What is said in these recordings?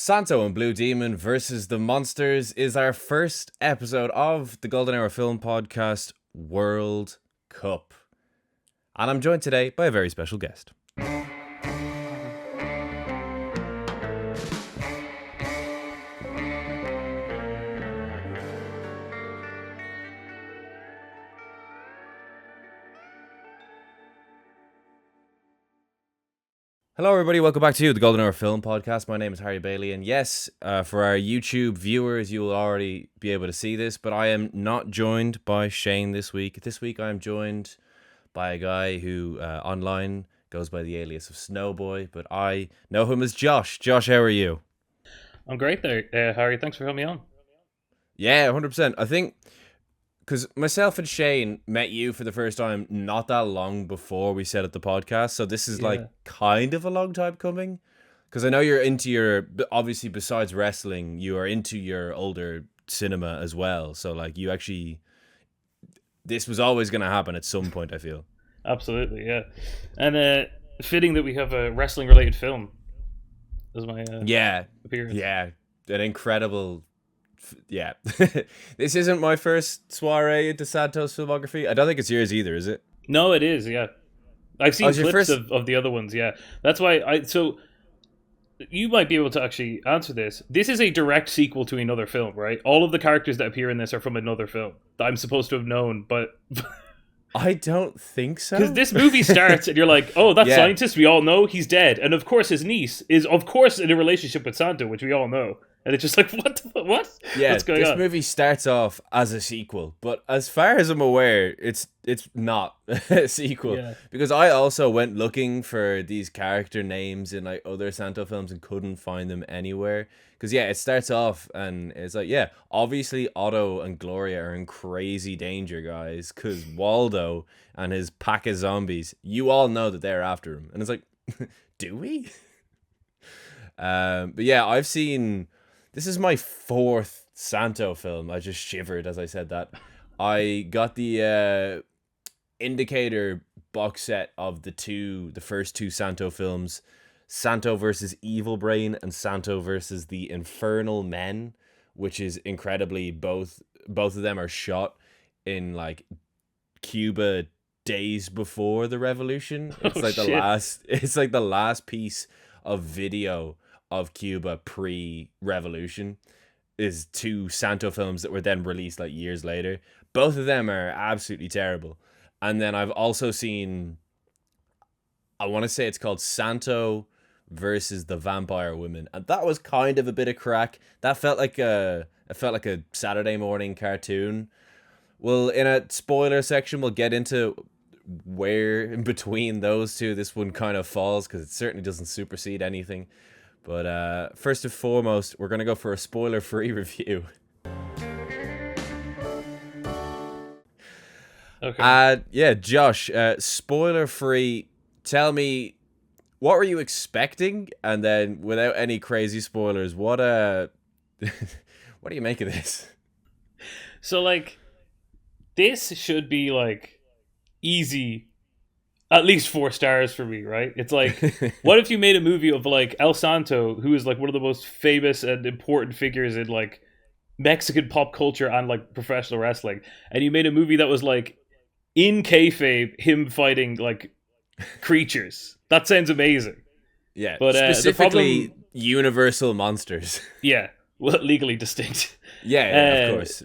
Santo and Blue Demon versus the Monsters is our first episode of the Golden Hour Film Podcast World Cup. And I'm joined today by a very special guest. Hello, everybody. Welcome back to the Golden Hour Film Podcast. My name is Harry Bailey, and yes, for our YouTube viewers, you will already be able to see this, but I am not joined by Shane this week. This week, I am joined by a guy who online goes by the alias of Snowboiii, but I know him as Josh. Josh, how are you? I'm great there, Harry. Thanks for having me on. Yeah, 100%. I think because myself and Shane met you for the first time not that long before we set up the podcast, so this is like kind of a long time coming. Because I know you're into obviously besides wrestling, you are into your older cinema as well. So like you actually, this was always going to happen at some point, I feel. Absolutely, yeah. And fitting that we have a wrestling-related film as my appearance. Yeah, an incredible. Yeah, this isn't my first soiree into Santo's filmography. I don't think it's yours either, is it? No, it is. Yeah, I've seen clips of the other ones. Yeah, that's why So you might be able to actually answer this. This is a direct sequel to another film, right? All of the characters that appear in this are from another film that I'm supposed to have known, but I don't think so. Because this movie starts and you're like, oh, that scientist we all know, he's dead. And of course his niece is, of course, in a relationship with Santo, which we all know. And it's just like, what? Yeah, what's going on? This movie starts off as a sequel, but as far as I'm aware, it's not a sequel. Yeah. Because I also went looking for these character names in like other Santo films and couldn't find them anywhere. Because it starts off and it's like, obviously Otto and Gloria are in crazy danger, guys. Because Waldo and his pack of zombies, you all know that they're after him, and it's like, do we? But yeah, I've seen. This is my fourth Santo film. I just shivered as I said that. I got the Indicator box set of the first two Santo films, Santo versus Evil Brain and Santo versus the Infernal Men, which is incredibly both of them are shot in like Cuba days before the revolution. It's like the last piece of video of Cuba pre-revolution is two Santo films that were then released like years later. Both of them are absolutely terrible. And then I've also seen, I want to say it's called Santo versus the Vampire Women, and that was kind of a bit of crack. That felt like a Saturday morning cartoon. Well, in a spoiler section, we'll get into where in between those two this one kind of falls, because it certainly doesn't supersede anything. But first and foremost, we're going to go for a spoiler-free review. Okay. Josh, spoiler-free, tell me, what were you expecting? And then, without any crazy spoilers, what do you make of this? So, like, this should be, like, easy. At least 4 stars for me, right? It's like, what if you made a movie of like El Santo, who is like one of the most famous and important figures in like Mexican pop culture and like professional wrestling, and you made a movie that was like in kayfabe him fighting like creatures? That sounds amazing. Yeah, but specifically universal monsters. Yeah, well, legally distinct. Yeah, of course.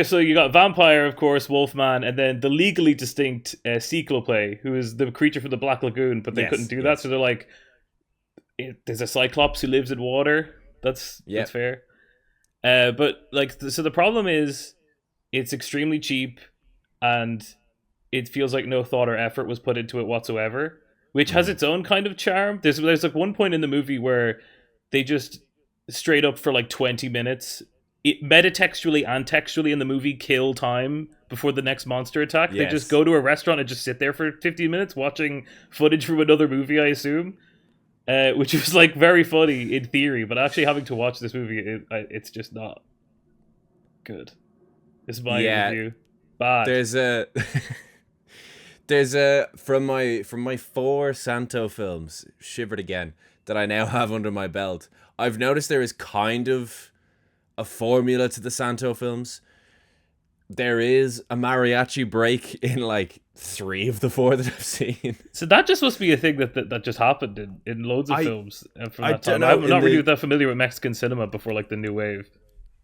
So you got Vampire, of course, Wolfman, and then the legally distinct Cyclope, who is the creature from the Black Lagoon, but they couldn't do that, so they're like, there's a Cyclops who lives in water. That's fair. But like, so the problem is, it's extremely cheap, and it feels like no thought or effort was put into it whatsoever, which has its own kind of charm. There's like one point in the movie where they just straight up for like 20 minutes, metatextually and textually in the movie, kill time before the next monster attack. They just go to a restaurant and just sit there for 15 minutes watching footage from another movie, I assume, which was like very funny in theory, but actually having to watch this movie, it's just not good. This is my review. Bad. There's a from my 4 Santo films, shivered again, that I now have under my belt, I've noticed there is kind of a formula to the Santo films. There is a mariachi break in like 3 of the 4 that I've seen. So that just must be a thing that just happened in loads of films from that time. I'm not really that familiar with Mexican cinema before like the New Wave.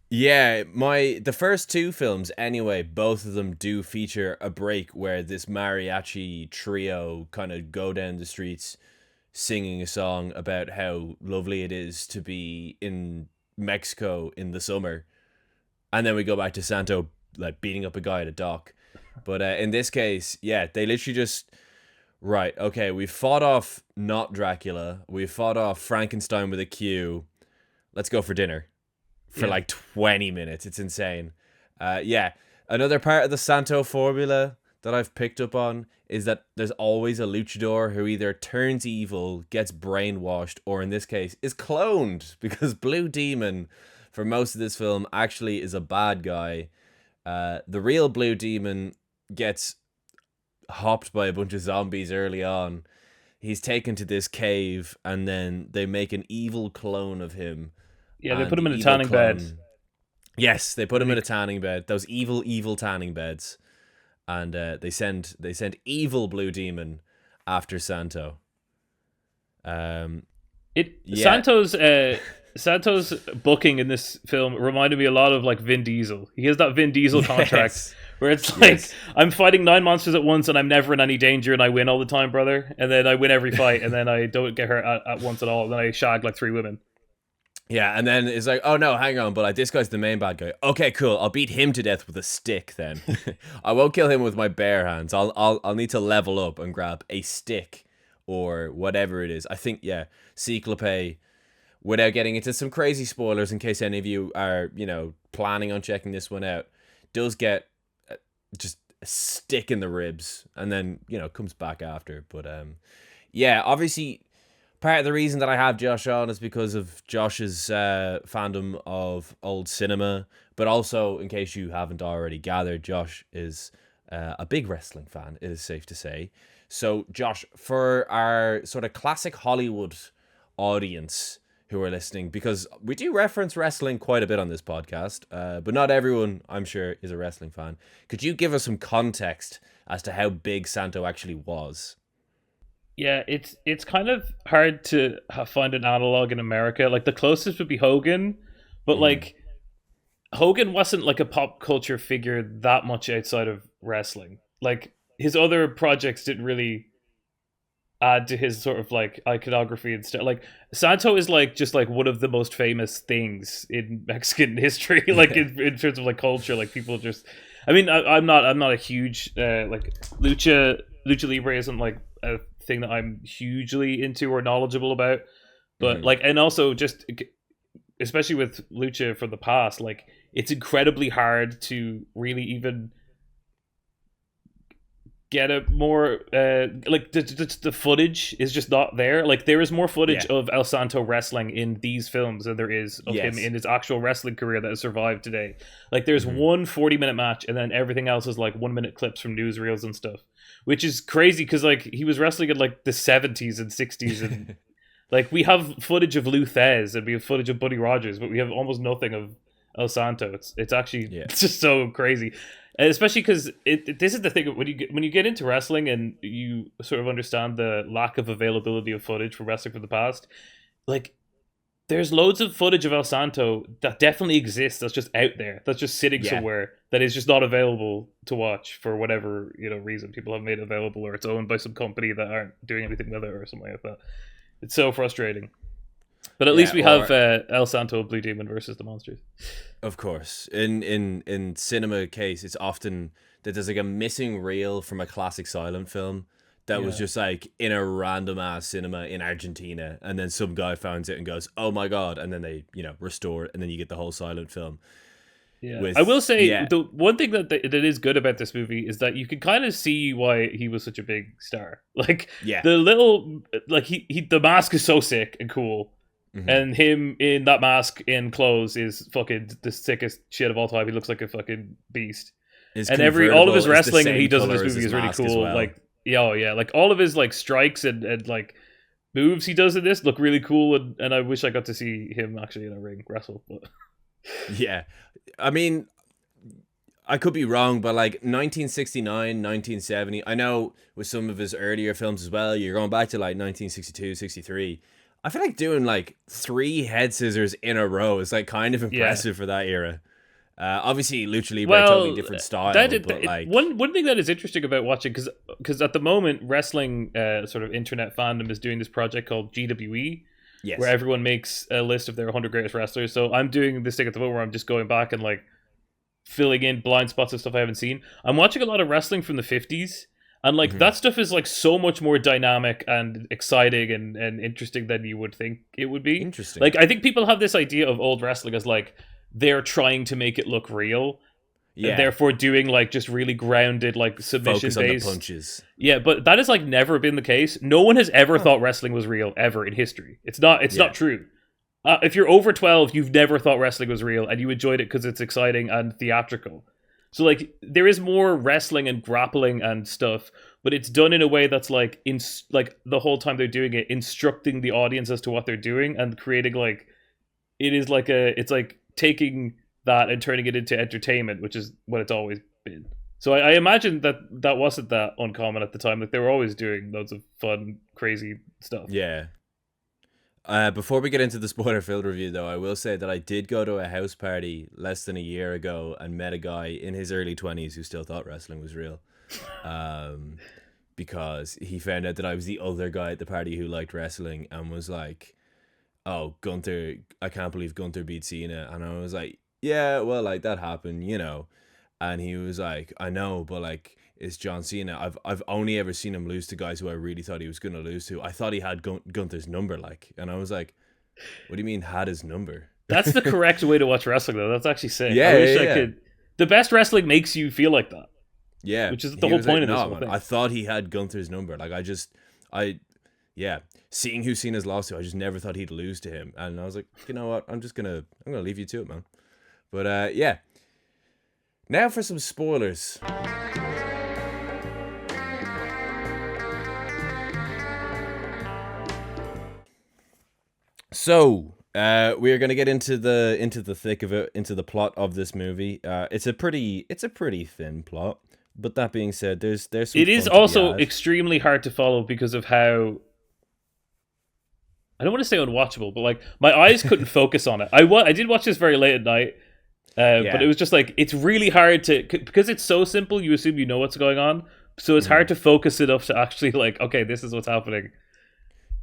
Yeah, the first 2 films anyway, both of them do feature a break where this mariachi trio kind of go down the streets singing a song about how lovely it is to be in Mexico in the summer. And then we go back to Santo like beating up a guy at a dock. But in this case, yeah, they literally just, right, okay, we fought off not Dracula, we fought off Frankenstein with a Q, let's go for dinner. For like 20 minutes. It's insane. Yeah. Another part of the Santo formula that I've picked up on is that there's always a luchador who either turns evil, gets brainwashed, or in this case is cloned, because Blue Demon for most of this film actually is a bad guy. The real Blue Demon gets hopped by a bunch of zombies early on. He's taken to this cave and then they make an evil clone of him. Yeah, they put him in a tanning bed. Yes, they put him in a tanning bed. Those evil tanning beds, and they send evil Blue Demon after Santo. Santo's booking in this film reminded me a lot of like Vin Diesel. He has that Vin Diesel contract where it's like, I'm fighting 9 monsters at once and I'm never in any danger and I win all the time, brother. And then I win every fight and then I don't get hurt at once at all. And then I shag like 3 women. Yeah, and then it's like, oh no, hang on, but like this guy's the main bad guy. Okay, cool. I'll beat him to death with a stick then. I won't kill him with my bare hands. I'll need to level up and grab a stick or whatever it is. I think Cyclope, without getting into some crazy spoilers in case any of you are, planning on checking this one out, does get just a stick in the ribs and then, comes back after. But obviously part of the reason that I have Josh on is because of Josh's fandom of old cinema, but also, in case you haven't already gathered, Josh is a big wrestling fan, it is safe to say. So, Josh, for our sort of classic Hollywood audience who are listening, because we do reference wrestling quite a bit on this podcast, but not everyone, I'm sure, is a wrestling fan. Could you give us some context as to how big Santo actually was? Yeah, it's kind of hard to find an analog in America. Like the closest would be Hogan, but like Hogan wasn't like a pop culture figure that much outside of wrestling. Like his other projects didn't really add to his sort of like iconography and stuff. Like Santo is like just like one of the most famous things in Mexican history. Like in terms of like culture, like people just. I mean, I'm not a huge like Lucha Libre isn't like a thing that I'm hugely into or knowledgeable about, but like, and also just especially with lucha from the past, like it's incredibly hard to really even get a more like the footage is just not there. Like there is more footage of El Santo wrestling in these films than there is of him in his actual wrestling career that has survived today. Like there's one 40-minute match and then everything else is like 1-minute clips from newsreels and stuff, which is crazy because like he was wrestling in like the 70s and 60s and like we have footage of Lou Thez and we have footage of Buddy Rogers, but we have almost nothing of El Santo. It's actually it's just so crazy. And especially because this is the thing, when you get into wrestling and you sort of understand the lack of availability of footage for wrestling from the past, like there's loads of footage of El Santo that definitely exists that's just out there, that's just sitting somewhere, that is just not available to watch for whatever reason people have made available, or it's owned by some company that aren't doing anything with it or something like that. It's so frustrating. But at least we have El Santo, Blue Demon versus the monsters. Of course. In cinema case, it's often that there's like a missing reel from a classic silent film that was just like in a random ass cinema in Argentina, and then some guy finds it and goes, oh my god, and then they restore it, and then you get the whole silent film. I will say the one thing that is good about this movie is that you can kind of see why he was such a big star. Like the little like the mask is so sick and cool. And him in that mask in clothes is fucking the sickest shit of all time. He looks like a fucking beast. And all of his wrestling he does in this movie is really cool. Well. Like like all of his like strikes and like moves he does in this look really cool, and I wish I got to see him actually in a ring wrestle. But Yeah, I mean, I could be wrong, but like 1969, 1970, I know with some of his earlier films as well, you're going back to like 1962, 63. I feel like doing like 3 head scissors in a row is like kind of yeah, impressive for that era. Obviously, Lucha Libre, totally well, different style, but like, one thing that is interesting about watching, because at the moment wrestling sort of internet fandom is doing this project called GWE, yes, where everyone makes a list of their 100 greatest wrestlers. So I'm doing this thing at the moment where I'm just going back and like filling in blind spots of stuff I haven't seen. I'm watching a lot of wrestling from the 50s, and like that stuff is like so much more dynamic and exciting and interesting than you would think it would be. interesting. Like I think people have this idea of old wrestling as like they're trying to make it look real. Yeah, And therefore doing like just really grounded like submission focus on the based punches. yeah, but that has like never been the case. No one has ever thought wrestling was real ever in history. It's not true. If you're over 12, you've never thought wrestling was real, and you enjoyed it because it's exciting and theatrical. So like there is more wrestling and grappling and stuff, but it's done in a way that's like like the whole time they're doing it, instructing the audience as to what they're doing and creating like it's like taking that and turning it into entertainment, which is what it's always been. So I imagine that wasn't that uncommon at the time. Like they were always doing loads of fun, crazy stuff. Yeah. Before we get into the spoiler-filled review, though, I will say that I did go to a house party less than a year ago and met a guy in his early 20s who still thought wrestling was real. Because he found out that I was the other guy at the party who liked wrestling and was like, oh, Gunther, I can't believe Gunther beat Cena. And I was like, yeah, well, like, that happened, you know. And he was like, I know, but like, it's John Cena. I've only ever seen him lose to guys who I really thought he was going to lose to. I thought he had Gunther's number, like. And I was like, what do you mean had his number? That's the correct way to watch wrestling, though. That's actually sick. Yeah, I wish yeah. I could. The best wrestling makes you feel like that. Yeah. Which is the whole point of this whole thing. I thought he had Gunther's number. Like, seeing who Cena's lost to, I just never thought he'd lose to him. And I was like, you know what? I'm going to leave you to it, man. But, yeah. Now for some spoilers. So, we are going to get into the thick of it, into the plot of this movie. It's a pretty thin plot, but that being said, there's some. It is also extremely hard to follow because of how, I don't want to say unwatchable, but like my eyes couldn't focus on it. I did watch this very late at night, but it was just like it's really hard to, because it's so simple. You assume you know what's going on, so it's hard to focus enough to actually like, okay, this is what's happening.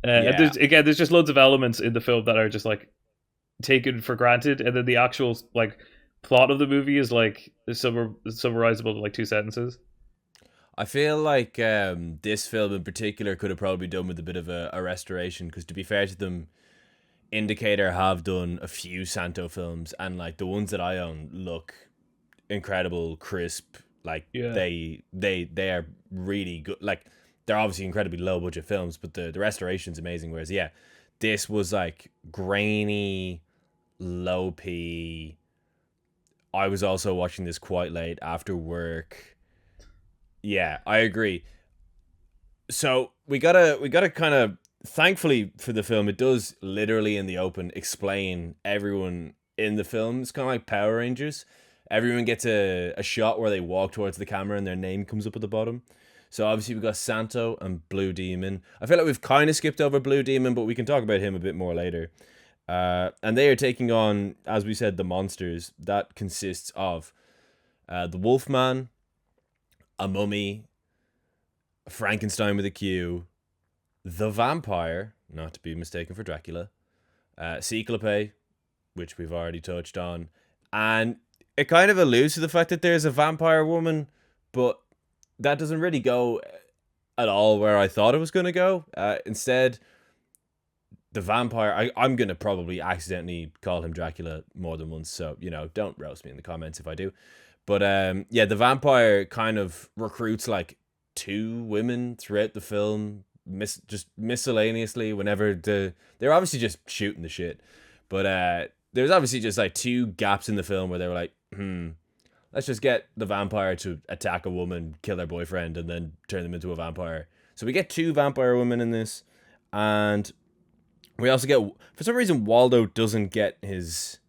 And there's just loads of elements in the film that are just like taken for granted, and then the actual like plot of the movie is like summarizable in like 2 sentences. I feel like this film in particular could have probably done with a bit of a restoration, because to be fair to them, Indicator have done a few Santo films, and like the ones that I own look incredible, crisp. Like they are really good. Like they're obviously incredibly low budget films, but the restoration's amazing. Whereas this was like grainy, low P. I was also watching this quite late after work. Yeah, I agree. So we gotta kind of, thankfully for the film, it does literally in the open explain everyone in the film. It's kind of like Power Rangers. Everyone gets a shot where they walk towards the camera and their name comes up at the bottom. So obviously we've got Santo and Blue Demon. I feel like we've kind of skipped over Blue Demon, but we can talk about him a bit more later. And they are taking on, as we said, the monsters. That consists of the Wolfman, a mummy, a Frankenstein with a Q, the vampire, not to be mistaken for Dracula, Cyclope, which we've already touched on, and it kind of alludes to the fact that there's a vampire woman, but that doesn't really go at all where I thought it was going to go. Instead, the vampire, I'm going to probably accidentally call him Dracula more than once, so, don't roast me in the comments if I do. But, the vampire kind of recruits, like, 2 women throughout the film, just miscellaneously whenever they're obviously just shooting the shit. But there's obviously just, like, 2 gaps in the film where they were like, let's just get the vampire to attack a woman, kill her boyfriend, and then turn them into a vampire. So we get 2 vampire women in this, And we also get, for some reason, Waldo doesn't get his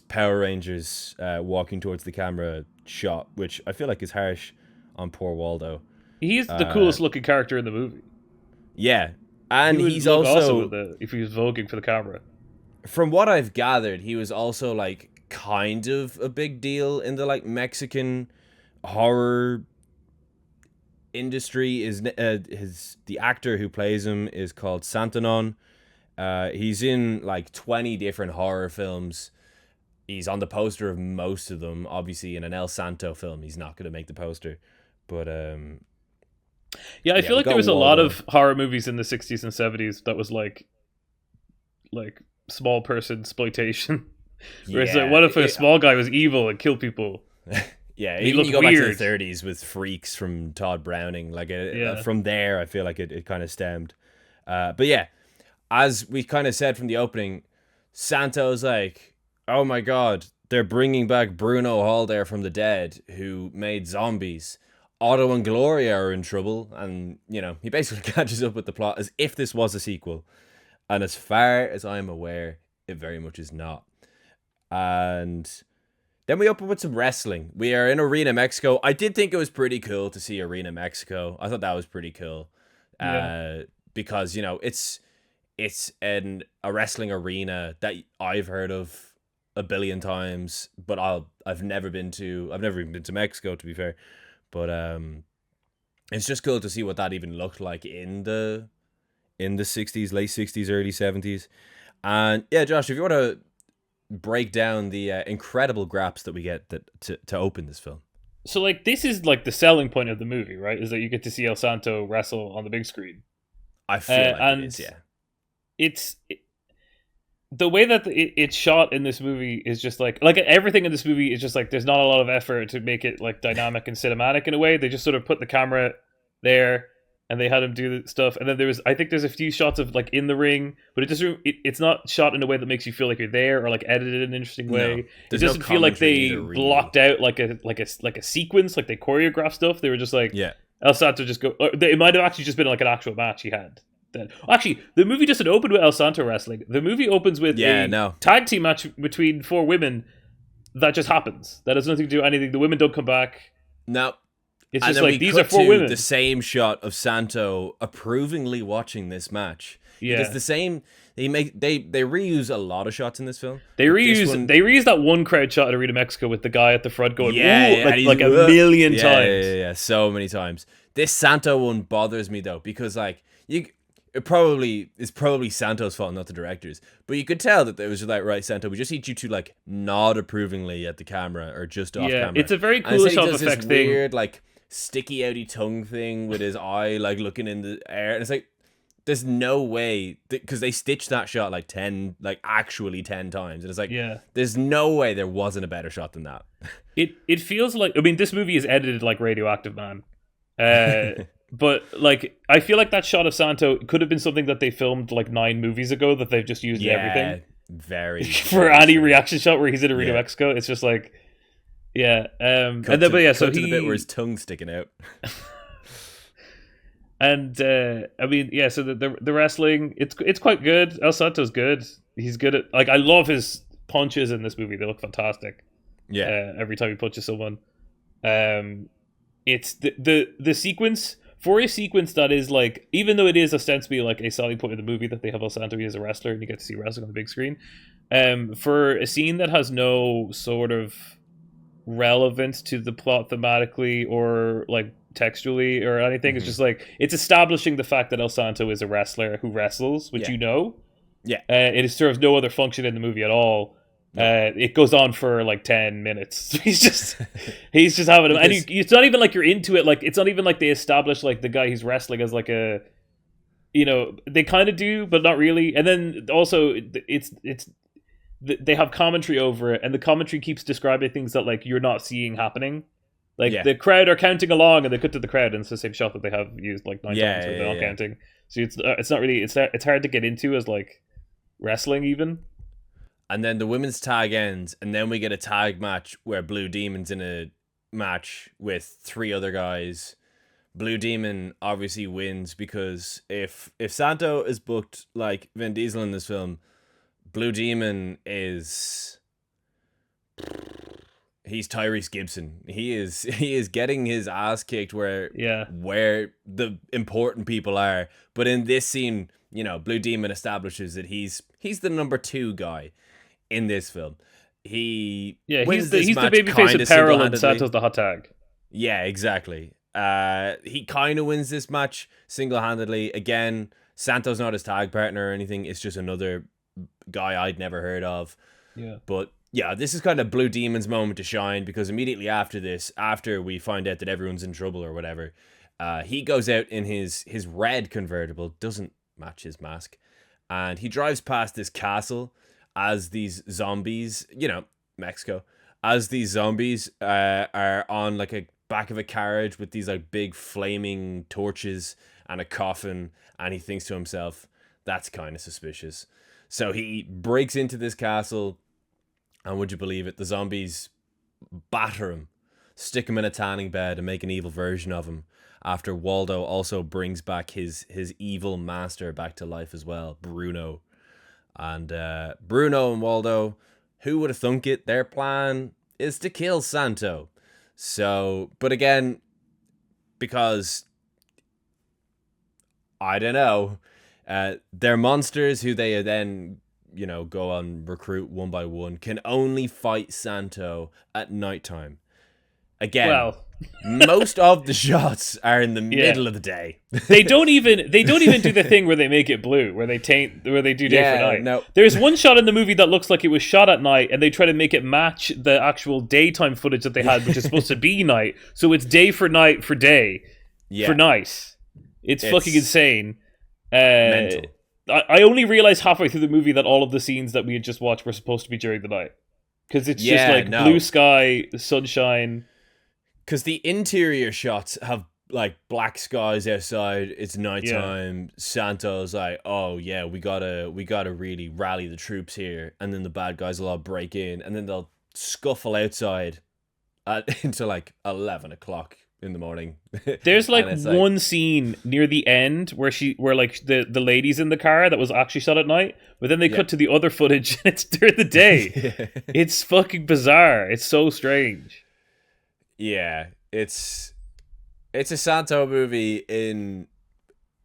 Power Rangers walking towards the camera shot, which I feel like is harsh on poor Waldo. He's the coolest looking character in the movie. Yeah, and he would he's look also awesome if he was voguing for the camera. From what I've gathered, he was also like kind of a big deal in the like Mexican horror industry. Is the actor who plays him is called Santo. He's in like 20 different horror films. He's on the poster of most of them. Obviously, in an El Santo film, he's not going to make the poster. But yeah, I feel like there was a lot of horror movies in the 60s and 70s that was like small person exploitation. Where it's like, what if a small guy was evil and killed people? Yeah, he even you go weird. back to the 30s with Freaks from Todd Browning. Like from there, I feel like it kind of stemmed. But yeah, as we kind of said from the opening, Santo's like, oh my god, they're bringing back Bruno Hall from the dead, who made zombies. Otto and Gloria are in trouble, and he basically catches up with the plot as if this was a sequel. And as far as I'm aware, it very much is not. And then we open with some wrestling. We are in Arena Mexico. I did think it was pretty cool to see Arena Mexico. I thought that was pretty cool. Because, it's a wrestling arena that I've heard of a billion times, but I've never even been to Mexico, to be fair. But it's just cool to see what that even looked like in the 60s, late 60s, early 70s. And yeah, Josh, if you want to break down the incredible graps that we get to open this film. So like this is like the selling point of the movie, right? Is that you get to see El Santo wrestle on the big screen. I feel like it is, yeah. It's the way that it's shot in this movie is just like everything in this movie is just like there's not a lot of effort to make it like dynamic and cinematic in a way. They just sort of put the camera there and they had him do the stuff. And then I think there's a few shots of like in the ring, but it's not shot in a way that makes you feel like you're there or like edited in an interesting way. No, it doesn't feel like they blocked out like a sequence, like they choreographed stuff. They were just like, El Santo just go. It might have actually just been like an actual match he had. Actually, the movie doesn't open with El Santo wrestling. The movie opens with a tag team match between 4 women that just happens. That has nothing to do with anything. The women don't come back. No. It's just like, these are 4 women. The same shot of Santo approvingly watching this match. Yeah. It's the same. They reuse a lot of shots in this film. They reuse that one crowd shot at Arena Mexico with the guy at the front going, like a million times. Yeah, so many times. This Santo one bothers me though, because like it's probably Santo's fault, not the director's. But you could tell that it was just like, right, Santo, we just need you to like nod approvingly at the camera or just off camera. It's a very cool shot effect thing. Weird like sticky outy tongue thing with his eye like looking in the air, and it's like there's no way, because they stitched that shot like 10 times, and it's like there's no way there wasn't a better shot than that. It feels like, I mean, this movie is edited like Radioactive Man. But like I feel like that shot of Santo could have been something that they filmed like 9 movies ago that they've just used everything. Very for any reaction shot where he's in Arena Mexico. It's just like so the bit where his tongue's sticking out. And I mean, so the wrestling, it's quite good. El Santo's good. He's good at, like, I love his punches in this movie. They look fantastic. Yeah. Every time he punches someone. It's the sequence, for a sequence that is like, even though it is ostensibly like a selling point of the movie that they have El Santo as a wrestler and you get to see wrestling on the big screen, for a scene that has no sort of relevance to the plot thematically or like textually or anything, it's just like it's establishing the fact that El Santo is a wrestler who wrestles, which it serves no other function in the movie at all. It goes on for like 10 minutes. He's just having him, and it's not even like you're into it. Like, it's not even like they establish like the guy he's wrestling as like a, they kind of do, but not really. And then also they have commentary over it, and the commentary keeps describing things that like you're not seeing happening. Like the crowd are counting along, and they cut to the crowd, and it's the same shot that they have used like 9 times where they're not counting. So it's not really, it's hard to get into as like wrestling even. And then the women's tag ends, and then we get a tag match where Blue Demon's in a match with 3 other guys. Blue Demon obviously wins because if Santo is booked like Vin Diesel in this film, Blue Demon is he's Tyrese Gibson. He is getting his ass kicked where the important people are. But in this scene, you know, Blue Demon establishes that he's the number 2 guy in this film. He's the babyface of Peril and Santo's the hot tag. Yeah, exactly. He kind of wins this match single-handedly. Again, Santo's not his tag partner or anything. It's just another guy I'd never heard of. Yeah. But yeah, this is kind of Blue Demon's moment to shine, because immediately after this, after we find out that everyone's in trouble or whatever, he goes out in his red convertible, doesn't match his mask, and he drives past this castle as these zombies, you know, Mexico, as these zombies are on like a back of a carriage with these like big flaming torches and a coffin, and he thinks to himself, that's kind of suspicious. So he breaks into this castle, and would you believe it, the zombies batter him, stick him in a tanning bed, and make an evil version of him, after Waldo also brings back his evil master back to life as well, Bruno. And Bruno and Waldo, who would have thunk it, their plan is to kill Santo. So, but again, because, I don't know, they're monsters who they then, you know, go on recruit one by one, can only fight Santo at nighttime. Again, most of the shots are in the middle of the day. They don't even do the thing where they make it blue, where they do day for night. No. There's one shot in the movie that looks like it was shot at night, and they try to make it match the actual daytime footage that they had, which is supposed to be night. So it's day for night for day for night. It's fucking insane. Mental. I only realized halfway through the movie that all of the scenes that we had just watched were supposed to be during the night, because it's just like blue sky, sunshine. Because the interior shots have like black skies outside. It's nighttime. Santo's like, oh yeah, we gotta really rally the troops here, and then the bad guys will all break in, and then they'll scuffle outside into like 11 o'clock in the morning. There's like one scene near the end where like the lady's in the car that was actually shot at night, but then they cut to the other footage and it's during the day. It's fucking bizarre. It's so strange. Yeah, it's a Santo movie in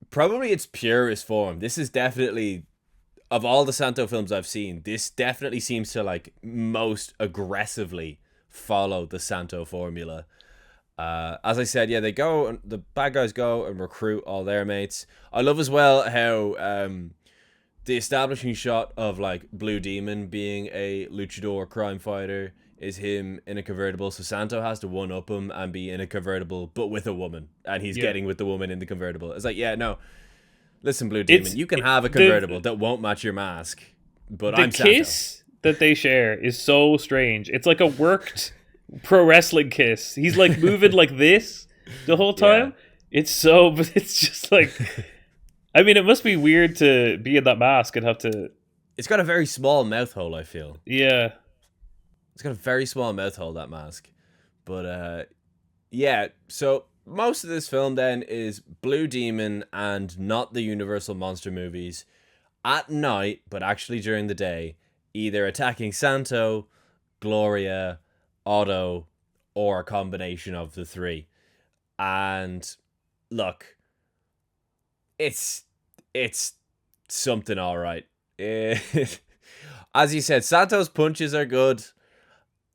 probably its purest form. This is definitely, of all the Santo films I've seen, this definitely seems to like most aggressively follow the Santo formula. As I said, the bad guys go and recruit all their mates. I love as well how the establishing shot of like Blue Demon being a luchador crime fighter is him in a convertible, so Santo has to one-up him and be in a convertible, but with a woman, and he's getting with the woman in the convertible. It's like, no, listen, Blue Demon, you can have a convertible that won't match your mask, but I'm Santo. The kiss that they share is so strange. It's like a worked pro wrestling kiss. He's like moving like this the whole time. But it's just like, I mean, it must be weird to be in that mask and have to. It's got a very small mouth hole, I feel. Yeah. It's got a very small mouth hole, that mask. But, so most of this film then is Blue Demon and not the Universal Monster movies at night, but actually during the day, either attacking Santo, Gloria, Otto, or a combination of the three. And look, it's something all right. As you said, Santo's punches are good.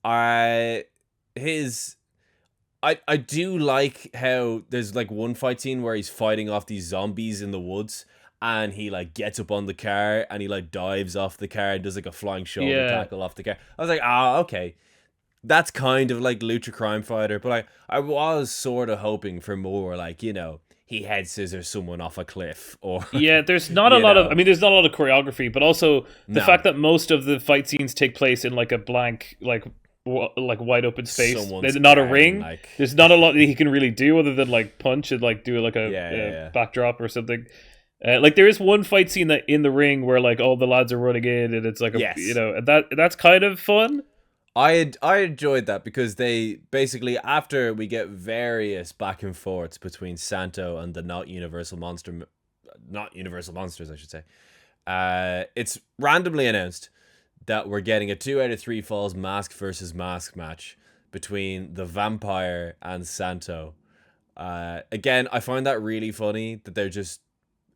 I do like how there's like one fight scene where he's fighting off these zombies in the woods, and he like gets up on the car and he like dives off the car and does like a flying shoulder tackle off the car. I was like, okay, that's kind of like Lucha Crime Fighter, but I was sort of hoping for more, like, you know, he head scissors someone off a cliff, or there's not a lot of choreography, but also the fact that most of the fight scenes take place in like a blank like wide open space. There's not a ring. There's not a lot that he can really do other than like punch and like do like a backdrop or something. Like there is one fight scene that in the ring where like all the lads are running in and it's like and that's kind of fun. I enjoyed that because they basically, after we get various back and forths between Santo and the not Universal Monsters, I should say. It's randomly announced that we're getting a 2 out of 3 falls mask versus mask match between the vampire and Santo. Again, I find that really funny that they're just.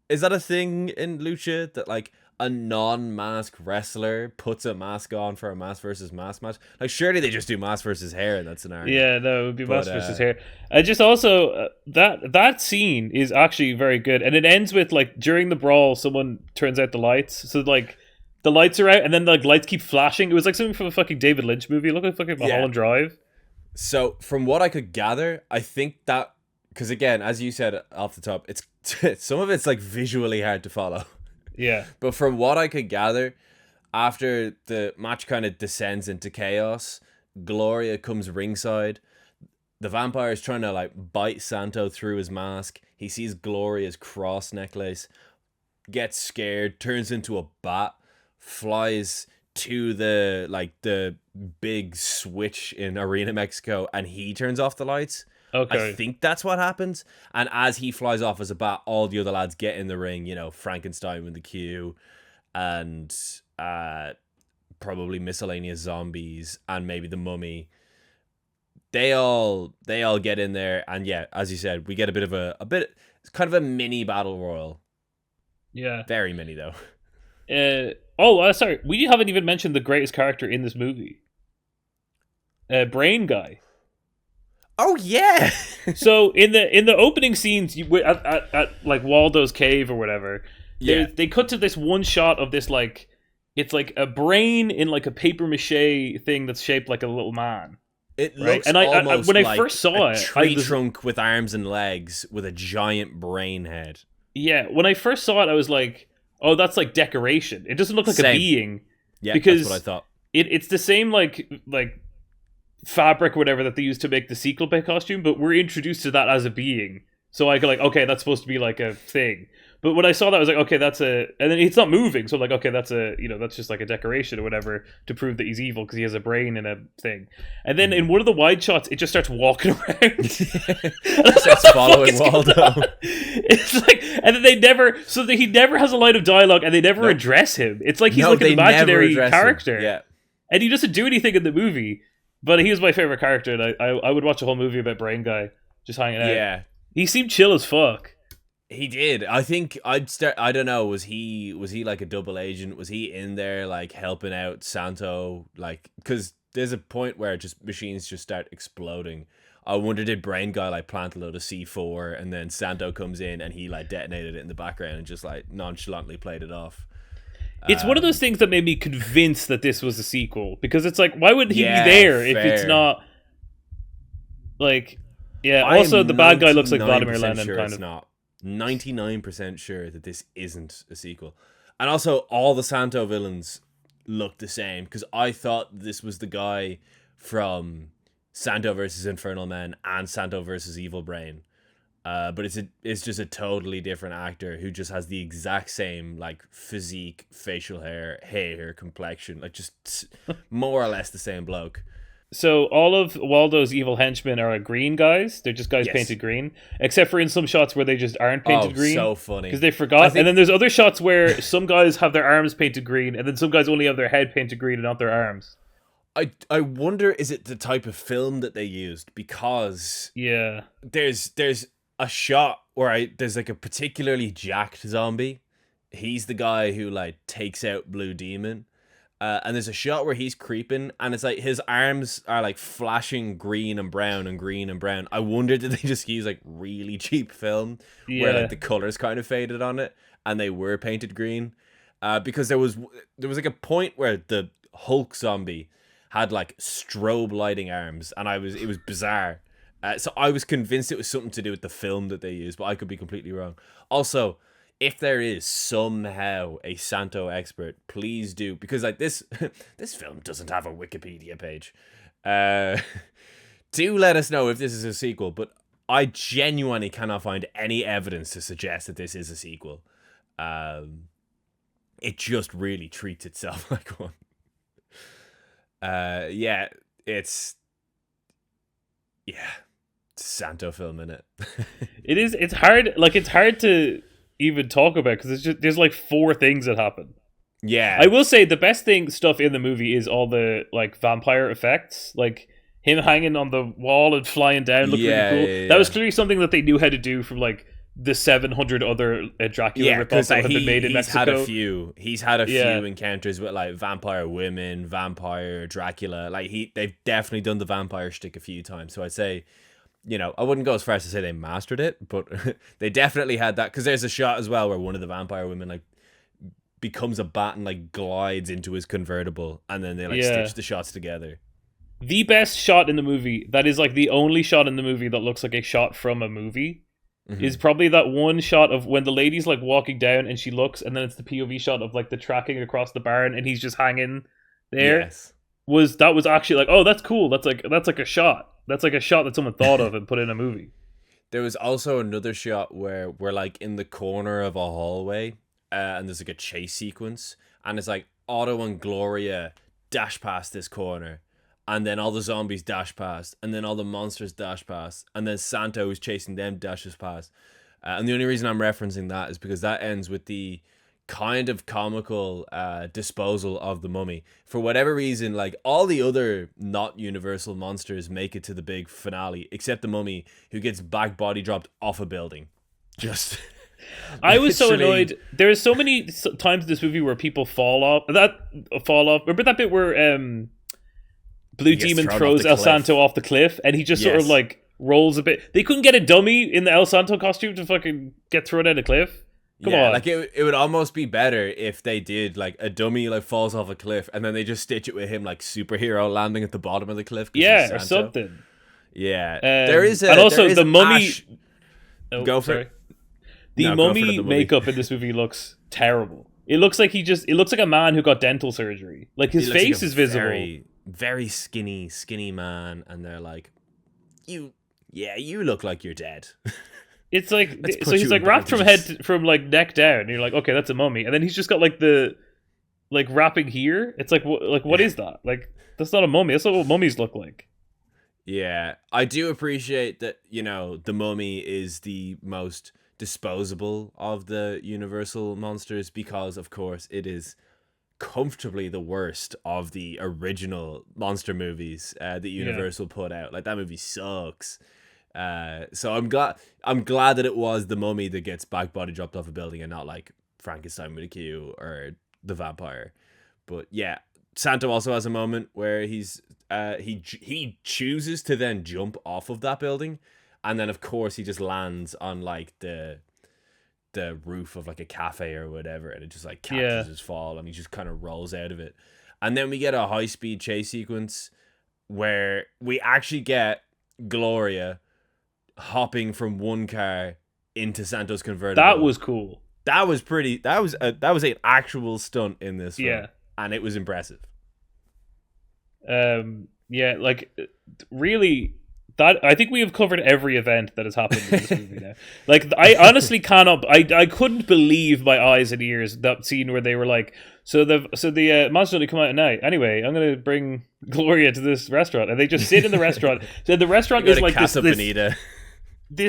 Is that a thing in Lucha that like a non-mask wrestler puts a mask on for a mask versus mask match? Like, surely they just do mask versus hair in that scenario. Yeah, no, it would be mask versus hair. I just also that scene is actually very good, and it ends with like during the brawl, someone turns out the lights, so like the lights are out, and then the lights keep flashing. It was like something from a fucking David Lynch movie. Look at fucking Mulholland Drive. So from what I could gather, I think that because again, as you said off the top, it's some of it's like visually hard to follow. Yeah. But from what I could gather, after the match kind of descends into chaos, Gloria comes ringside. The vampire is trying to like bite Santo through his mask. He sees Gloria's cross necklace, gets scared, turns into a bat, flies to the big switch in Arena Mexico, and he turns off the lights. Okay. I think that's what happens. And as he flies off as a bat, all the other lads get in the ring, Frankenstein with the Q and probably miscellaneous zombies and maybe the mummy. They all get in there, and yeah, as you said, we get a bit it's kind of a mini battle royal. Yeah. Very mini though. Sorry. We haven't even mentioned the greatest character in this movie. Brain Guy. Oh yeah. So in the opening scenes at like Waldo's cave or whatever, they cut to this one shot of this like it's like a brain in like a paper mache thing that's shaped like a little man. It looks and almost when I like first saw a it, tree trunk with arms and legs with a giant brain head. Yeah, when I first saw it, I was like, "Oh, that's like decoration. It doesn't look like a being." Yeah, because that's what I thought. It's the same like fabric or whatever that they used to make the Sequel Bay costume, but we're introduced to that as a being. So I go like, okay, that's supposed to be like a thing. But when I saw that, I was like, okay, and then it's not moving. So I'm like, okay, that's that's just like a decoration or whatever to prove that he's evil because he has a brain and a thing. And then in one of the wide shots, it just starts walking around. Starts following Waldo. It's like, and then he never has a line of dialogue and they never address him. It's like he's like an imaginary character. Yeah. And he doesn't do anything in the movie. But he was my favorite character, and I would watch a whole movie about Brain Guy just hanging out. Yeah, he seemed chill as fuck. He did. I think I'd start. I don't know. Was he like a double agent? Was he in there like helping out Santo? Like, because there's a point where just machines just start exploding. I wonder, did Brain Guy like plant a load of C4 and then Santo comes in and he like detonated it in the background and just like nonchalantly played it off? It's one of those things that made me convinced that this was a sequel, because it's like, why would he be there if it's not like, yeah. Also, the bad guy looks like Vladimir Lenin. Sure kind it's of. Not 99% sure that this isn't a sequel, and also all the Santo villains look the same because I thought this was the guy from Santo versus Infernal Men and Santo versus Evil Brain. But it's just a totally different actor who just has the exact same like physique, facial hair, complexion, like just more or less the same bloke. So all of Waldo's evil henchmen are green guys. They're just guys painted green, except for in some shots where they just aren't painted green. So funny because they forgot. And then there's other shots where some guys have their arms painted green, and then some guys only have their head painted green and not their arms. I wonder, is it the type of film that they used? Because there's a shot where there's like a particularly jacked zombie. He's the guy who like takes out Blue Demon. And there's a shot where he's creeping and it's like his arms are like flashing green and brown and green and brown. I wonder, did they just use like really cheap film where like the colors kind of faded on it and they were painted green? Because there was like a point where the Hulk zombie had like strobe lighting arms and it was bizarre. So I was convinced it was something to do with the film that they used, but I could be completely wrong. Also, if there is somehow a Santo expert, please do, because like this film doesn't have a Wikipedia page. Do let us know if this is a sequel, but I genuinely cannot find any evidence to suggest that this is a sequel. It just really treats itself like one. Yeah, it's yeah, it's a Santo film in it. It is. It's hard. Like it's hard to even talk about because it's just there's like four things that happen. Yeah, I will say the best thing stuff in the movie is all the like vampire effects, like him hanging on the wall and flying down looked really cool. That was clearly something that they knew how to do from like the 700 other Dracula ripoffs that have been made in Mexico. He's had a few encounters with like vampire women, vampire Dracula. Like they've definitely done the vampire shtick a few times. So I'd say, you know, I wouldn't go as far as to say they mastered it, but they definitely had that. Because there's a shot as well where one of the vampire women like becomes a bat and like glides into his convertible, and then they like stitch the shots together. The best shot in the movie, that is like the only shot in the movie that looks like a shot from a movie, is probably that one shot of when the lady's like walking down and she looks, and then it's the POV shot of like the tracking across the barn and he's just hanging there. Yes. That was actually like, oh, that's cool. That's like a shot. That's like a shot that someone thought of and put in a movie. There was also another shot where we're like in the corner of a hallway, and there's like a chase sequence, and it's like Otto and Gloria dash past this corner, and then all the zombies dash past, and then all the monsters dash past, and then Santo, who's chasing them, dashes past. And the only reason I'm referencing that is because that ends with the kind of comical disposal of the mummy. For whatever reason, like all the other not Universal monsters make it to the big finale, except the mummy, who gets back body dropped off a building. Just... I was so annoyed. There's so many times in this movie where people fall off. Remember that bit where Blue Demon throws El Santo off the cliff, and he just sort of like rolls a bit. They couldn't get a dummy in the El Santo costume to fucking get thrown down a cliff. Come on. Like it would almost be better if they did like a dummy like falls off a cliff, and then they just stitch it with him like superhero landing at the bottom of the cliff. Yeah, or something. Yeah, there is, and also the mummy. Go for it. The mummy makeup in this movie looks terrible. It looks like it looks like a man who got dental surgery. Like his face is visible. Very, very skinny man, and they're like, you look like you're dead. It's like so he's like wrapped from like neck down. And you're like, okay, that's a mummy, and then he's just got like the like wrapping here. It's like what is that? Like that's not a mummy. That's not what mummies look like. Yeah, I do appreciate that. You know, the mummy is the most disposable of the Universal monsters because, of course, it is comfortably the worst of the original monster movies that Universal put out. Like that movie sucks. So I'm glad that it was the mummy that gets back body dropped off a building and not like Frankenstein with a Q or the vampire. But yeah, Santo also has a moment where he chooses to then jump off of that building. And then, of course, he just lands on, like, the roof of, like, a cafe or whatever. And it just, like, catches his fall. And he just kind of rolls out of it. And then we get a high-speed chase sequence where we actually get Gloria hopping from one car into Santo's convertible. That was cool. That was pretty... That was an actual stunt in this film. Yeah. And it was impressive. Yeah, like, really... That I think we have covered every event that has happened in this movie now. Like, I honestly cannot. I couldn't believe my eyes and ears that scene where they were like, so the monster only come out at night. Anyway, I'm gonna bring Gloria to this restaurant, and they just sit in the restaurant. So the restaurant is like this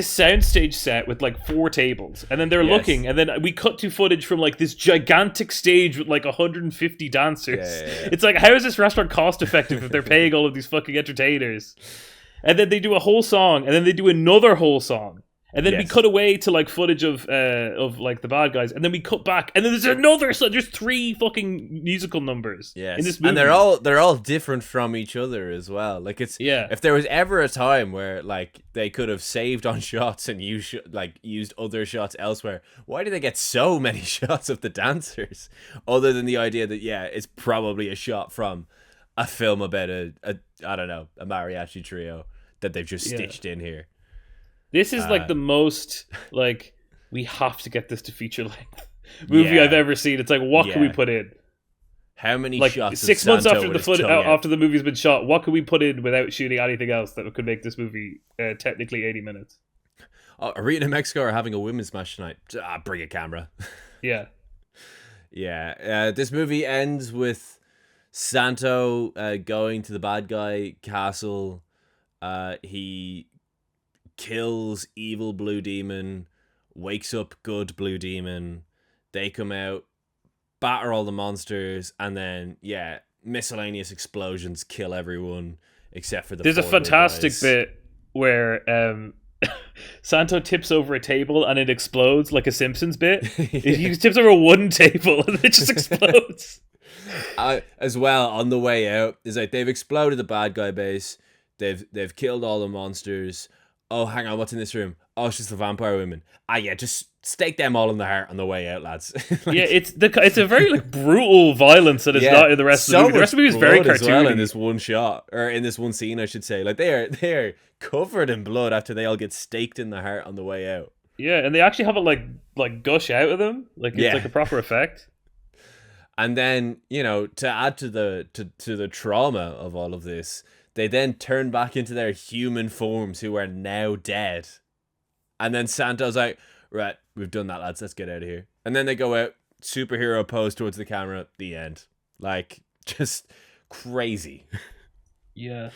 soundstage set with like 4 tables, and then they're looking, and then we cut to footage from like this gigantic stage with like 150 dancers. Yeah. It's like, how is this restaurant cost effective if they're paying all of these fucking entertainers? And then they do a whole song, and then they do another whole song, and then we cut away to like footage of like the bad guys, and then we cut back, and then there's another song. There's 3 fucking musical numbers in this movie, and they're all different from each other as well. Like it's if there was ever a time where like they could have saved on shots and used other shots elsewhere, why did they get so many shots of the dancers? Other than the idea that it's probably a shot from a film about a mariachi trio that they've just stitched in here. This is like the most like we have to get this to feature length movie I've ever seen. It's like, what can we put in? How many like shots? 6 months after after the movie's been shot, what can we put in without shooting anything else that could make this movie technically 80 minutes? Rita and Mexico are having a women's match tonight. Bring a camera. Yeah. This movie ends with Santo going to the bad guy castle. He kills evil blue demon, wakes up good blue demon. They come out, batter all the monsters, and then miscellaneous explosions kill everyone except for the. There's a four good fantastic guys. bit where Santo tips over a table and it explodes like a Simpsons bit. He tips over a wooden table and it just explodes. As well, on the way out, is like they've exploded the bad guy base. They've killed all the monsters. Oh, hang on, what's in this room? Oh, it's just the vampire women. Yeah, just stake them all in the heart on the way out, lads. Yeah, it's a very like brutal violence that is not in the rest of the movie. The rest of the movie is very cartoony. Well in this one shot, or in this one scene, I should say. Like they are covered in blood after they all get staked in the heart on the way out. Yeah, and they actually have it like gush out of them, like it's like a proper effect. And then, to add to the trauma of all of this, they then turn back into their human forms who are now dead. And then Santo's like, right, we've done that, lads. Let's get out of here. And then they go out, superhero pose towards the camera, the end. Like, just crazy. Yeah.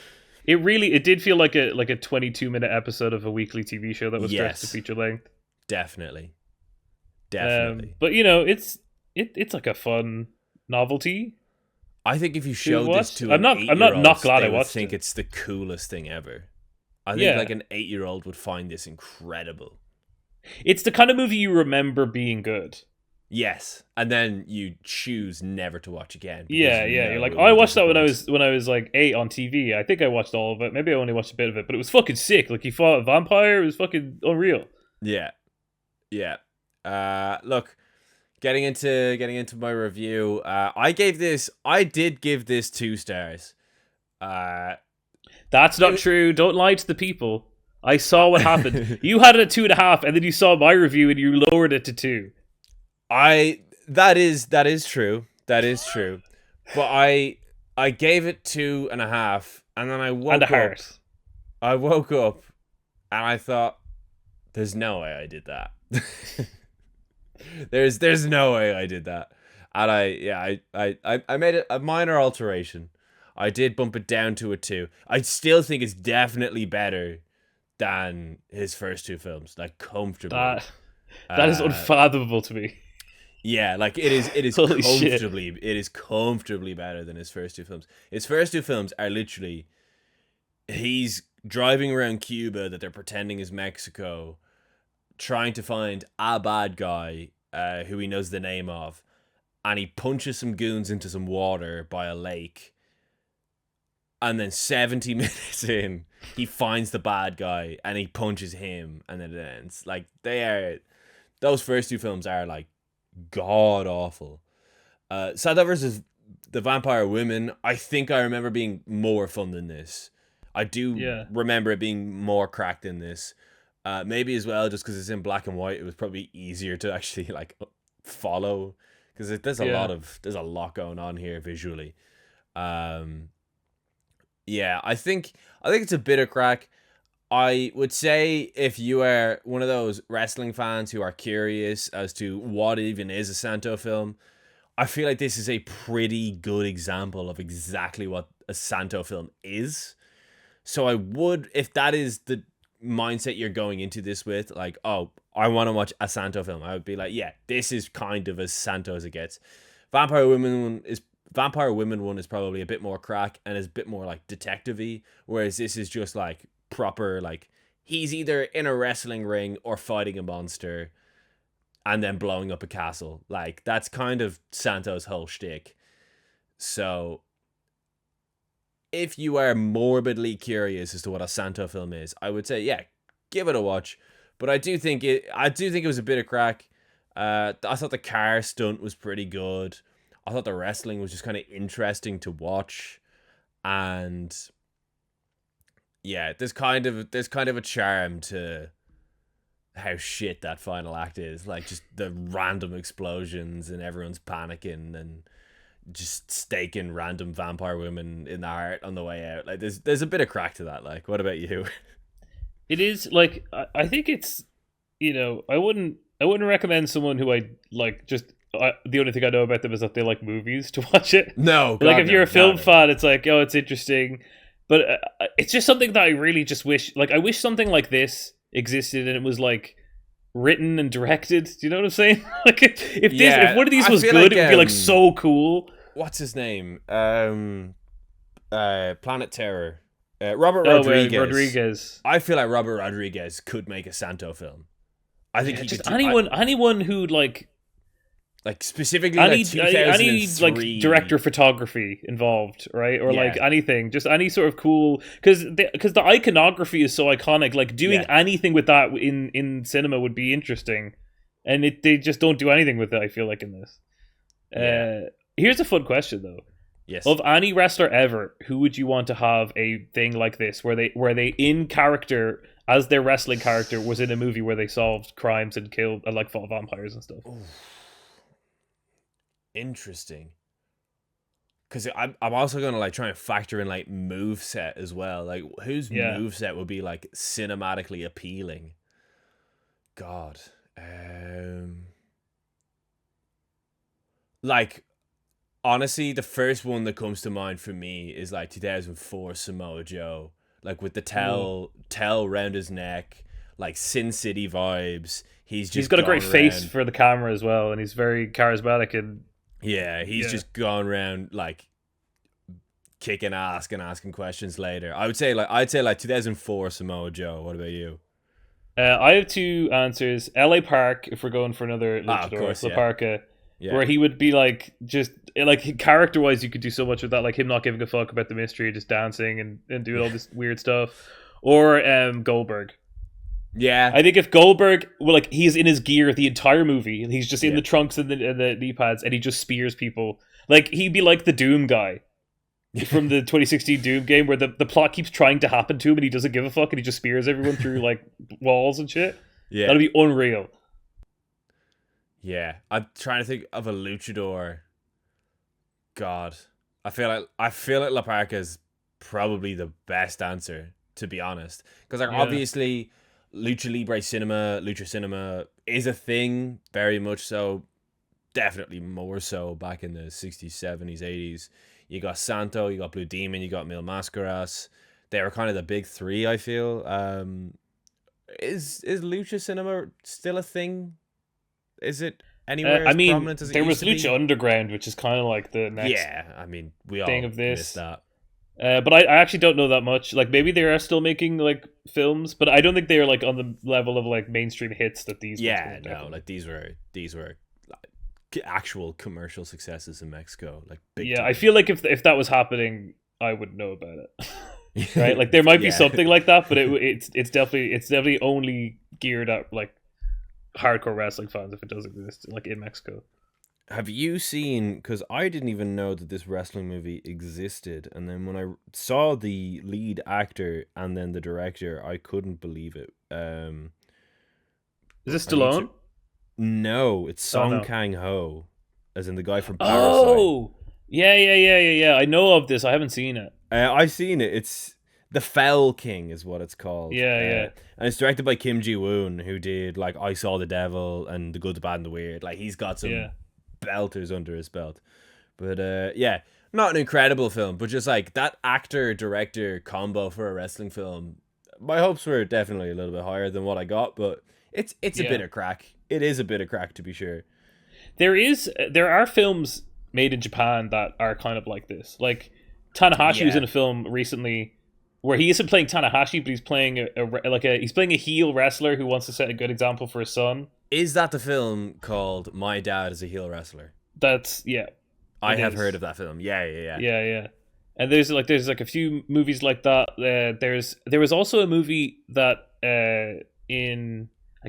It did feel like a 22-minute episode of a weekly TV show that was stretched to feature length. Definitely. But, it's like a fun novelty. I think if you showed this to I'm not glad I watched it. I think it's the coolest thing ever. I think like an 8-year-old would find this incredible. It's the kind of movie you remember being good. Yes, and then you choose never to watch again. Yeah. You're like, I watched that when I was like 8 on TV. I think I watched all of it. Maybe I only watched a bit of it, but it was fucking sick. Like he fought a vampire. It was fucking unreal. Yeah. Look, getting into my review. I did give this 2 stars. That's not true. Don't lie to the people. I saw what happened. You had it at 2.5, and then you saw my review and you lowered it to 2. That is true. That is true. But I gave it 2.5, and then I woke up. I woke up, and I thought, "There's no way I did that." There's no way I did that, and I made a minor alteration. I did bump it down to a 2. I still think it's definitely better than his first 2 films, like comfortably. That is unfathomable to me. Yeah, like it is comfortably it is comfortably better than his first 2 films. His first 2 films are literally he's driving around Cuba that they're pretending is Mexico, trying to find a bad guy who he knows the name of, and he punches some goons into some water by a lake. And then 70 minutes in, he finds the bad guy and he punches him, and then it ends. Like those first 2 films are like god awful. Santo versus the Vampire Women, I think I remember being more fun than this. I do remember it being more cracked than this. Maybe as well just because it's in black and white, it was probably easier to actually like follow, because there's a lot going on here visually. I think it's a bit of crack. I would say if you are one of those wrestling fans who are curious as to what even is a Santo film, I feel like this is a pretty good example of exactly what a Santo film is. So I would, if that is the mindset you're going into this with, like, oh, I want to watch a Santo film, I would be like, yeah, this is kind of as Santo as it gets. Vampire Women one is probably a bit more crack and is a bit more like detective-y, whereas this is just like proper, like he's either in a wrestling ring or fighting a monster and then blowing up a castle. Like that's kind of Santo's whole shtick. So if you are morbidly curious as to what a Santo film is, I would say, yeah, give it a watch. But I do think it was a bit of crack. I thought the car stunt was pretty good. I thought the wrestling was just kind of interesting to watch, and yeah, there's kind of a charm to how shit that final act is. Like just the random explosions and everyone's panicking and just staking random vampire women in the heart on the way out. Like there's a bit of crack to that. Like, what about you? It is like I think it's, I wouldn't recommend someone who I like just the only thing I know about them is that they like movies to watch it. No, God, Like if no, you're a film no. fan, it's like, oh, it's interesting, but it's just something that I really just wish. Like I wish something like this existed and it was like written and directed. Do you know what I'm saying? Like if one of these I was feel good, like, it would be like so cool. what's his name? Planet Terror. Robert Oh, Rodriguez. Rodriguez. I feel like Robert Rodriguez could make a Santo film. I think Yeah, he just could do, anyone who like specifically I like need 2003. like director of photography involved, right? Or like Yeah. anything, just any sort of cool because the iconography is so iconic. Like doing anything with that in cinema would be interesting, and they just don't do anything with it. I feel like in this. Here's a fun question though. Yes. Of any wrestler ever, who would you want to have a thing like this, where they in character as their wrestling character was in a movie where they solved crimes and killed and like fought vampires and stuff? Ooh. Interesting. Because I'm also gonna like try and factor in like moveset as well. Like whose moveset would be like cinematically appealing? God. Like honestly, the first one that comes to mind for me is like 2004 Samoa Joe, like with the towel around his neck, like Sin City vibes. He's got a great face for the camera as well, and he's very charismatic and he's just gone around like kicking ass and asking questions later. I'd say like 2004 Samoa Joe. What about you? I have two answers. LA Park, if we're going for another luchador, La Parka. Yeah. Where he would be like, just like character wise, you could do so much with that, like him not giving a fuck about the mystery, just dancing and doing all this weird stuff. Or Goldberg. Yeah, I think if Goldberg, well, like he's in his gear the entire movie, and he's just in the trunks and the knee pads, and he just spears people. Like he'd be like the Doom guy from the 2016 Doom game, where the plot keeps trying to happen to him, and he doesn't give a fuck, and he just spears everyone through like walls and shit. Yeah, that'd be unreal. Yeah, I'm trying to think of a luchador. God, I feel like La Parka is probably the best answer, to be honest, because like obviously Lucha Libre cinema, Lucha cinema is a thing, very much so, definitely more so back in the 60s, 70s, 80s. You got Santo, you got Blue Demon, you got Mil Mascaras. They were kind of the big three, I feel. Is Lucha cinema still a thing? Is it anywhere as prominent as it there used was to Lucha be? Underground, which is kind of like the next we all thing of this. missed that. But I actually don't know that much. Like maybe they are still making like films, but I don't think they are like on the level of like mainstream hits that these. Yeah, no, like these were like actual commercial successes in Mexico. Like big time. I feel like if that was happening, I would know about it. Right, like there might be something like that, but it's definitely only geared at like hardcore wrestling fans if it does exist, like in Mexico. Have you seen, because I didn't even know that this wrestling movie existed, and then when I saw the lead actor and then the director, I couldn't believe it. Is this Stallone? No, it's Song Kang-ho, as in the guy from Parasite. Oh, yeah. I know of this. I haven't seen it. I've seen it. It's The Fell King is what it's called. Yeah. And it's directed by Kim Ji-woon, who did like I Saw the Devil and The Good, the Bad, and the Weird. Like he's got some belters under his belt. But not an incredible film, but just like that actor-director combo for a wrestling film. My hopes were definitely a little bit higher than what I got, but it's a bit of crack. It is a bit of crack, to be sure. There are films made in Japan that are kind of like this. Like Tanahashi was in a film recently where he isn't playing Tanahashi, but he's playing he's playing a heel wrestler who wants to set a good example for his son. Is that the film called My Dad is a Heel Wrestler? That's I have heard of that film. Yeah. And there's a few movies like that. There was also a movie that I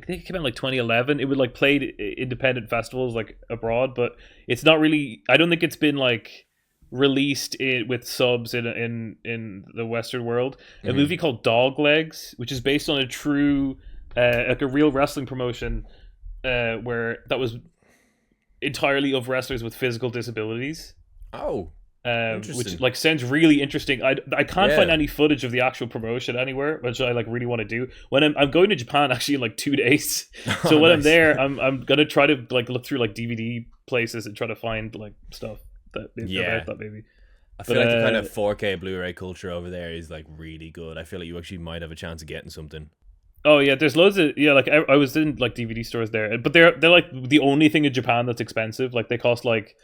think it came out in like 2011. It would like played independent festivals like abroad, but it's not really. I don't think it's been like released with subs in the Western world. A movie called Doglegs, which is based on a true like a real wrestling promotion where that was entirely of wrestlers with physical disabilities. Oh, which like sounds really interesting. I can't find Yeah. any footage of the actual promotion anywhere, which I like really want to do. When I'm going to Japan actually in like 2 days, so Oh, when I'm nice. there, I'm gonna try to like look through like DVD places and try to find like stuff that Yeah. about that maybe. I feel like the kind of 4K Blu-ray culture over there is like really good. I feel like you actually might have a chance of getting something. Oh yeah, there's loads of like I was in like DVD stores there, but they're like the only thing in Japan that's expensive. Like they cost like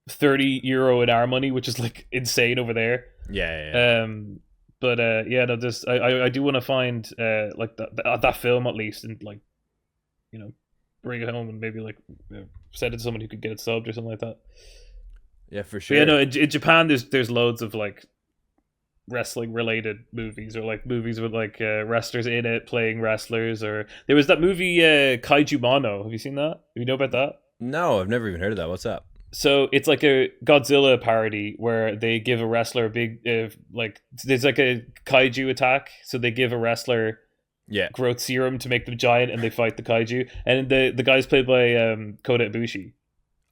€30 in our money, which is like insane over there. Yeah. But yeah, no, this I do want to find like that film at least, and like, you know, bring it home and maybe like send it to someone who could get it subbed or something like that. Yeah, for But sure. yeah, no, in Japan there's loads of like wrestling related movies, or like movies with like wrestlers in it playing wrestlers. Or there was that movie Kaiju Mono. Have you seen that? Do you know about that? No, I've never even heard of that. What's up? So it's like a Godzilla parody where they give a wrestler a big like there's like a kaiju attack, so they give a wrestler growth serum to make them giant, and they fight the kaiju. And the guy's played by Kota Ibushi.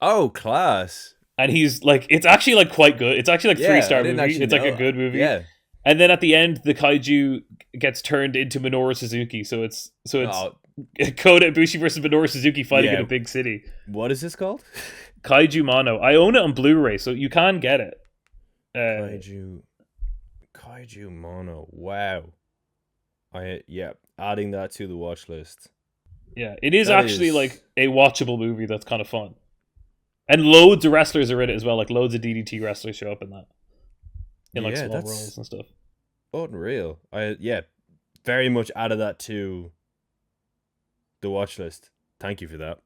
Oh, class. And he's like, it's actually like quite good. It's actually like 3-star movie. It's like a good movie. Yeah. And then at the end, the kaiju gets turned into Minoru Suzuki. So it's Kota Ibushi versus Minoru Suzuki fighting in a big city. What is this called? Kaiju Mono. I own it on Blu-ray, so you can get it. Kaiju Mono. Wow. Adding that to the watch list. Yeah, it is actually like a watchable movie that's kind of fun. And loads of wrestlers are in it as well. Like loads of DDT wrestlers show up in that. In like small roles and stuff. Unreal. Very much added that to the watch list. Thank you for that.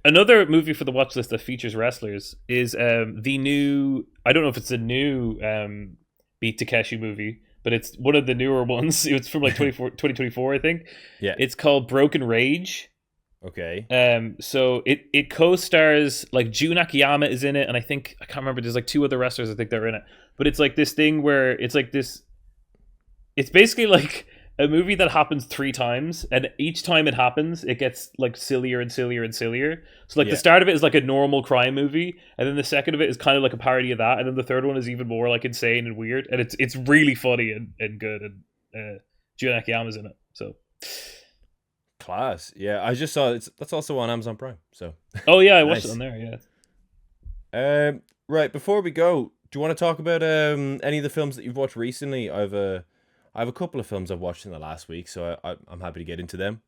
Another movie for the watch list that features wrestlers is the new, I don't know if it's a new Beat Takeshi movie, but it's one of the newer ones. It's from like 2024, I think. Yeah. It's called Broken Rage. Okay. So it co-stars like Jun Akiyama is in it, and I can't remember. There's like 2 other wrestlers I think that are in it. But it's like this thing where it's like this. It's basically like a movie that happens 3 times, and each time it happens, it gets like sillier and sillier and sillier. So like the start of it is like a normal crime movie, and then the second of it is kind of like a parody of that, and then the third one is even more like insane and weird, and it's really funny and good, and Jun Akiyama's in it. So. Class. Yeah, I just saw that's also on Amazon Prime. So. Oh yeah, I watched it on there. Yeah. Right. Before we go, do you want to talk about any of the films that you've watched recently? I have a couple of films I've watched in the last week, so I'm happy to get into them.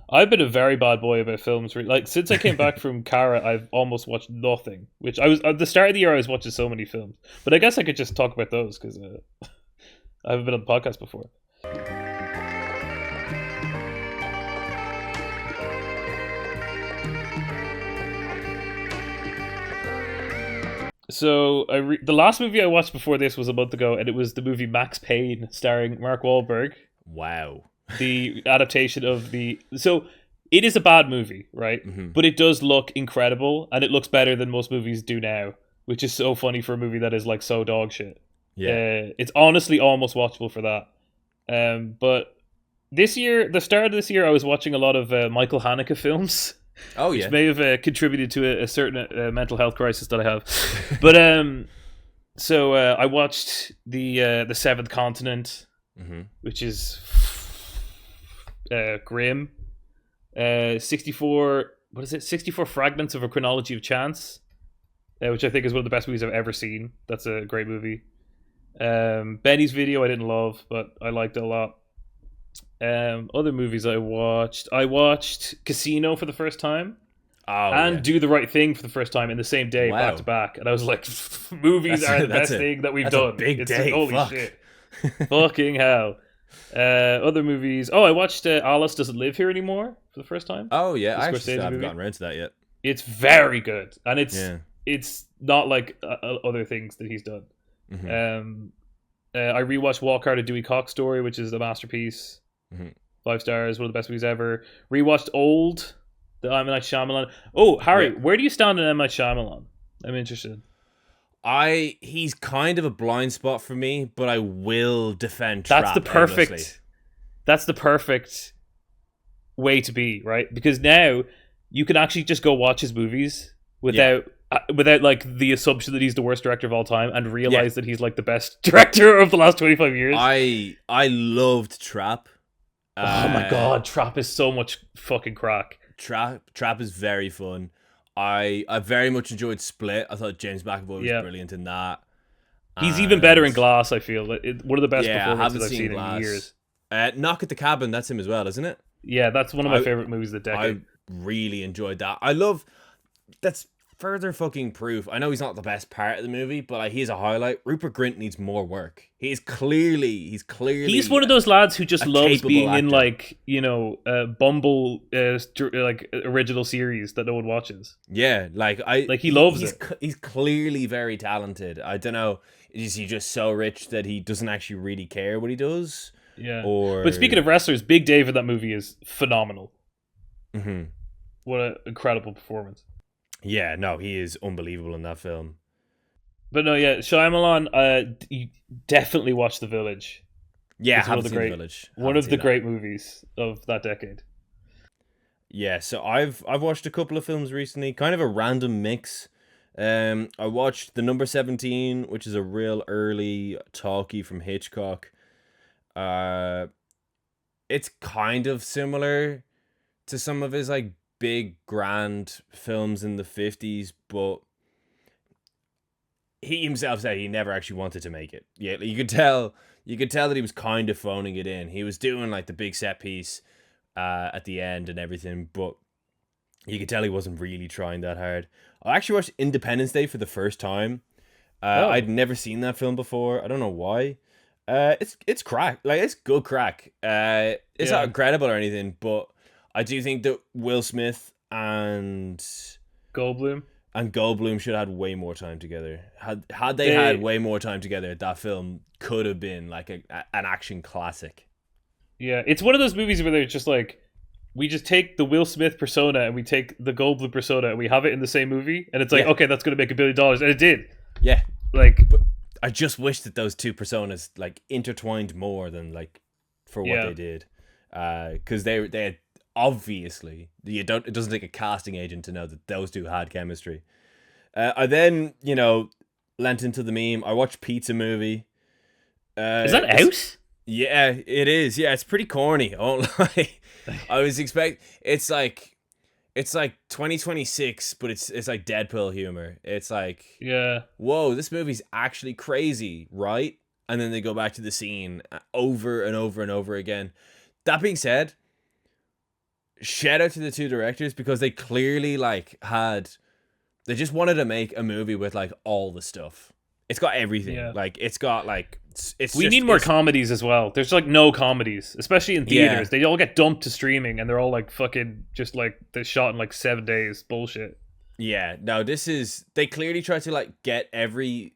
I've been a very bad boy about films. Like since I came back from Cara, I've almost watched nothing. Which I was at the start of the year, I was watching so many films. But I guess I could just talk about those because I haven't been on the podcast before. So the last movie I watched before this was a month ago, and it was the movie Max Payne, starring Mark Wahlberg. Wow. The adaptation of so it is a bad movie, right? Mm-hmm. But it does look incredible, and it looks better than most movies do now, which is so funny for a movie that is like so dog shit. Yeah. It's honestly almost watchable for that. But this year, the start of this year, I was watching a lot of Michael Haneke films. Oh yeah, which may have contributed to a certain mental health crisis that I have. But so I watched the Seventh Continent, which is grim. 64. What is it? 64 Fragments of a Chronology of Chance, which I think is one of the best movies I've ever seen. That's a great movie. Benny's Video I didn't love, but I liked it a lot. Other movies I watched Casino for the first time, and Do the Right Thing for the first time in the same day, back to back, and I was like, movies are the best thing that we've done. A big day. Holy shit. Fucking hell. Other movies. I watched Alice Doesn't Live Here Anymore for the first time. Oh yeah, I actually haven't gotten around to that yet. It's very good, and it's not like other things that he's done. I rewatched Walk Hard: A Dewey Cox Story, which is a masterpiece. 5 stars, one of the best movies ever. Rewatched Old, the M. Night Shyamalan. Oh, Harry, where do you stand on M. Night Shyamalan? I'm interested. He's kind of a blind spot for me, but I will defend Trap. That's the perfect way to be, right? Because now you can actually just go watch his movies without without like the assumption that he's the worst director of all time, and realize that he's like the best director of the last 25 years. I loved Trap. Oh my god, Trap is so much fucking crack. Trap is very fun. I very much enjoyed Split. I thought James McAvoy was brilliant in that. He's even better in Glass, I feel. One of the best performances I've seen Glass in years. Knock at the Cabin, that's him as well, isn't it? Yeah, that's one of my favorite movies of the decade. I really enjoyed that. That's further fucking proof. I know he's not the best part of the movie, but like, he's a highlight. Rupert Grint needs more work. He's clearly one of those lads who just loves being actor. In like, you know, Bumble like original series that no one watches. Yeah, he loves it. He's clearly very talented. I don't know, is he just so rich that he doesn't actually really care what he does? Yeah. But speaking of wrestlers, Big Dave in that movie is phenomenal. Mm-hmm. What an incredible performance. Yeah, no, he is unbelievable in that film. But no, yeah, Shyamalan, you definitely watch The Village. Yeah, I haven't seen The Village. One of the great movies of that decade. Yeah, so I've watched a couple of films recently, kind of a random mix. I watched The Number 17, which is a real early talkie from Hitchcock. It's kind of similar to some of his like big grand films in the 50s, but he himself said he never actually wanted to make it. Yeah, you could tell that he was kind of phoning it in. He was doing like the big set piece at the end and everything, but you could tell he wasn't really trying that hard. I actually watched Independence Day for the first time. I'd never seen that film before. I don't know why. It's crack. Like, it's good crack. It's not incredible or anything, but I do think that Will Smith and Goldblum should have had way more time together. Had they had way more time together, that film could have been like an action classic. Yeah, it's one of those movies where they're just like, we just take the Will Smith persona and we take the Goldblum persona and we have it in the same movie, and it's like, okay, that's going to make $1 billion, and it did. Yeah, like, but I just wish that those two personas like intertwined more than like for what they did, because they had, obviously it doesn't take a casting agent to know that those two had chemistry. I then lent into the meme. I watched Pizza Movie. Is that out? Yeah, it is. Yeah, it's pretty corny. I won't lie. I was it's like 2026, but it's like Deadpool humor. It's like, whoa, this movie's actually crazy, right? And then they go back to the scene over and over and over again. That being said, shout out to the two directors, because they clearly they just wanted to make a movie with like all the stuff. It's got everything. Yeah. Like, it's got like, we need more comedies as well. There's like no comedies, especially in theaters. They all get dumped to streaming, and they're all like fucking just like they're shot in like 7 days. Bullshit. Yeah, no, they clearly try to like get every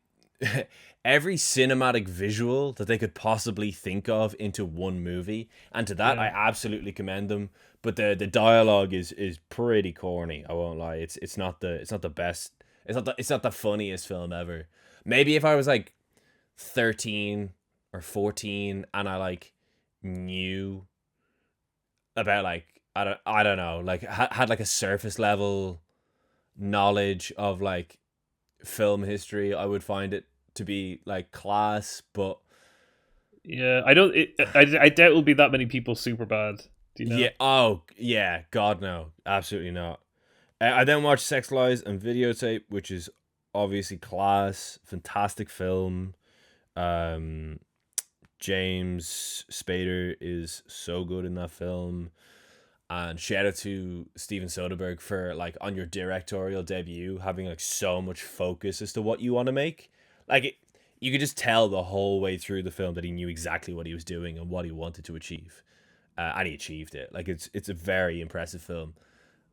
cinematic visual that they could possibly think of into one movie, and to that I absolutely commend them. But the dialogue is pretty corny. I won't lie. It's not the best. It's not the funniest film ever. Maybe if I was like 13 or 14 and I like knew about like I don't know, like had like a surface level knowledge of like film history, I would find it to be like class. But yeah, I doubt it'll be that many people super bad. Do you know? Yeah. Oh yeah. God no. Absolutely not. I then watched Sex, Lies and Videotape, which is obviously class. Fantastic film. James Spader is so good in that film, and shout out to Steven Soderbergh for like on your directorial debut having like so much focus as to what you want to make. Like, you could just tell the whole way through the film that he knew exactly what he was doing and what he wanted to achieve, and he achieved it. Like, it's a very impressive film.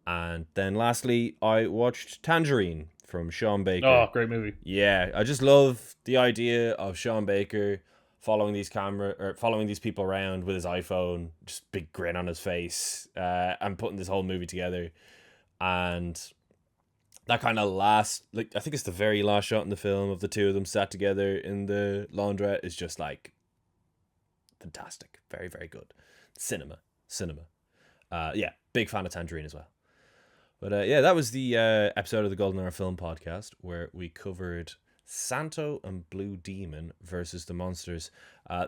And then lastly, I watched Tangerine from Sean Baker. Oh, great movie. Yeah, I just love the idea of Sean Baker following these people around with his iPhone, just big grin on his face, and putting this whole movie together. And that kind of last, like, I think it's the very last shot in the film of the two of them sat together in the laundrette is just like fantastic. Very, very good. Cinema. Yeah, big fan of Tangerine as well. But yeah, that was the episode of the Golden Hour Film Podcast where we covered Santo and Blue Demon versus the monsters.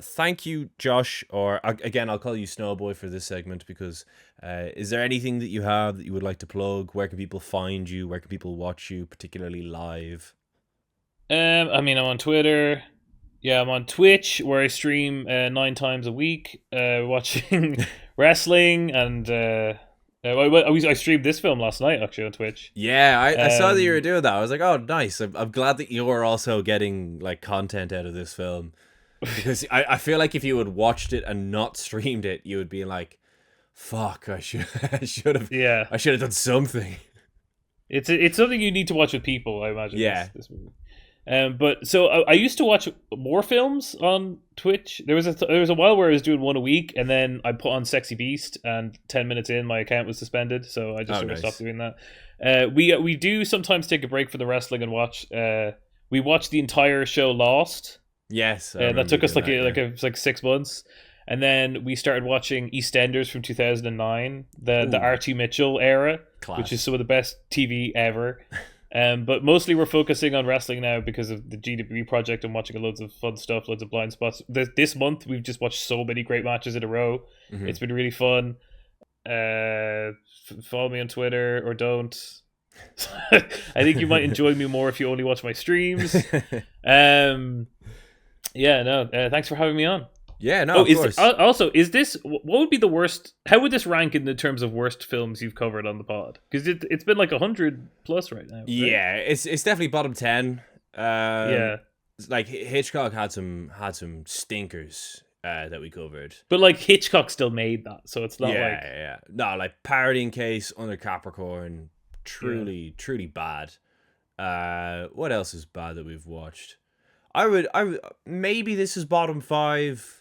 Thank you, Josh, or again, I'll call you Snowboiii for this segment because is there anything that you have that you would like to plug? Where can people find you? Where can people watch you, particularly live? I mean, I'm on Twitter. Yeah, I'm on Twitch where I stream 9 times a week, watching wrestling, and I streamed this film last night actually on Twitch. Yeah, I saw that you were doing that. I was like, oh, nice. I'm glad that you're also getting like content out of this film because I feel like if you had watched it and not streamed it, you would be like, fuck, I should have done something. It's something you need to watch with people, I imagine. Yeah. This movie. But so I used to watch more films on Twitch. There was a while where I was doing one a week, and then I put on Sexy Beast, and 10 minutes in, my account was suspended, so I just stopped doing that. We do sometimes take a break for the wrestling and watch. We watched the entire show Lost. Yes, that took us like 6 months, and then we started watching EastEnders from 2009, the Archie Mitchell era, which is some of the best TV ever. But mostly we're focusing on wrestling now because of the GWB project and watching loads of fun stuff, loads of blind spots. This month we've just watched so many great matches in a row. Mm-hmm. It's been really fun. Follow me on Twitter or don't. I think you might enjoy me more if you only watch my streams. Thanks for having me on. Yeah, no, of course. Is this, what would be the worst, how would this rank in the terms of worst films you've covered on the pod? Because it's been like 100 plus right now. Right? Yeah, it's definitely bottom 10. Like Hitchcock had some stinkers that we covered. But like Hitchcock still made that, so it's not No, like Parodying Case, Under Capricorn, truly bad. What else is bad that we've watched? I would maybe this is bottom 5.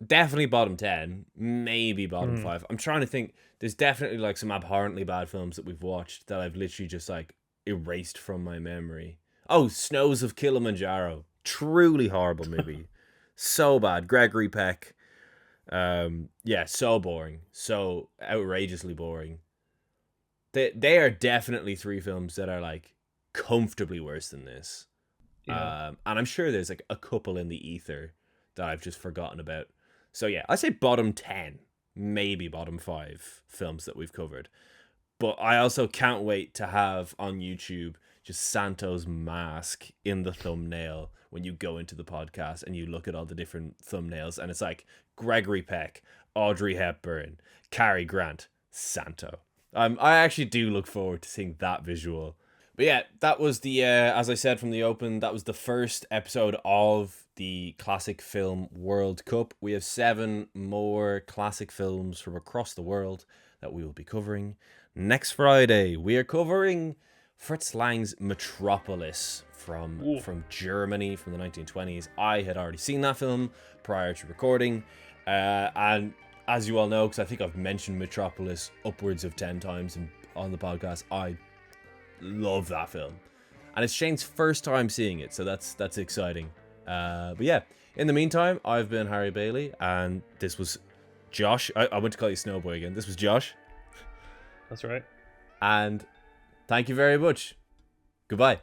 Definitely bottom 10, maybe bottom 5. I'm trying to think. There's definitely like some abhorrently bad films that we've watched that I've literally just like erased from my memory. Oh, Snows of Kilimanjaro. Truly horrible movie. So bad. Gregory Peck. So boring. So outrageously boring. They are definitely 3 films that are like comfortably worse than this. Yeah. And I'm sure there's like a couple in the ether that I've just forgotten about. So yeah, I say bottom 10, maybe bottom 5 films that we've covered. But I also can't wait to have on YouTube just Santo's mask in the thumbnail when you go into the podcast and you look at all the different thumbnails and it's like Gregory Peck, Audrey Hepburn, Cary Grant, Santo. I actually do look forward to seeing that visual. But yeah, that was the, as I said from the open, that was the first episode of the Classic Film World Cup. We have 7 more classic films from across the world that we will be covering. Next Friday, we are covering Fritz Lang's Metropolis from Germany from the 1920s. I had already seen that film prior to recording. And as you all know, because I think I've mentioned Metropolis upwards of 10 times on the podcast, I love that film, and it's Shane's first time seeing it, so that's exciting. But yeah, in the meantime, I've been Harry Bailey, and this was Josh. I went to call you Snowboiii again. This was Josh. That's right. And thank you very much. Goodbye.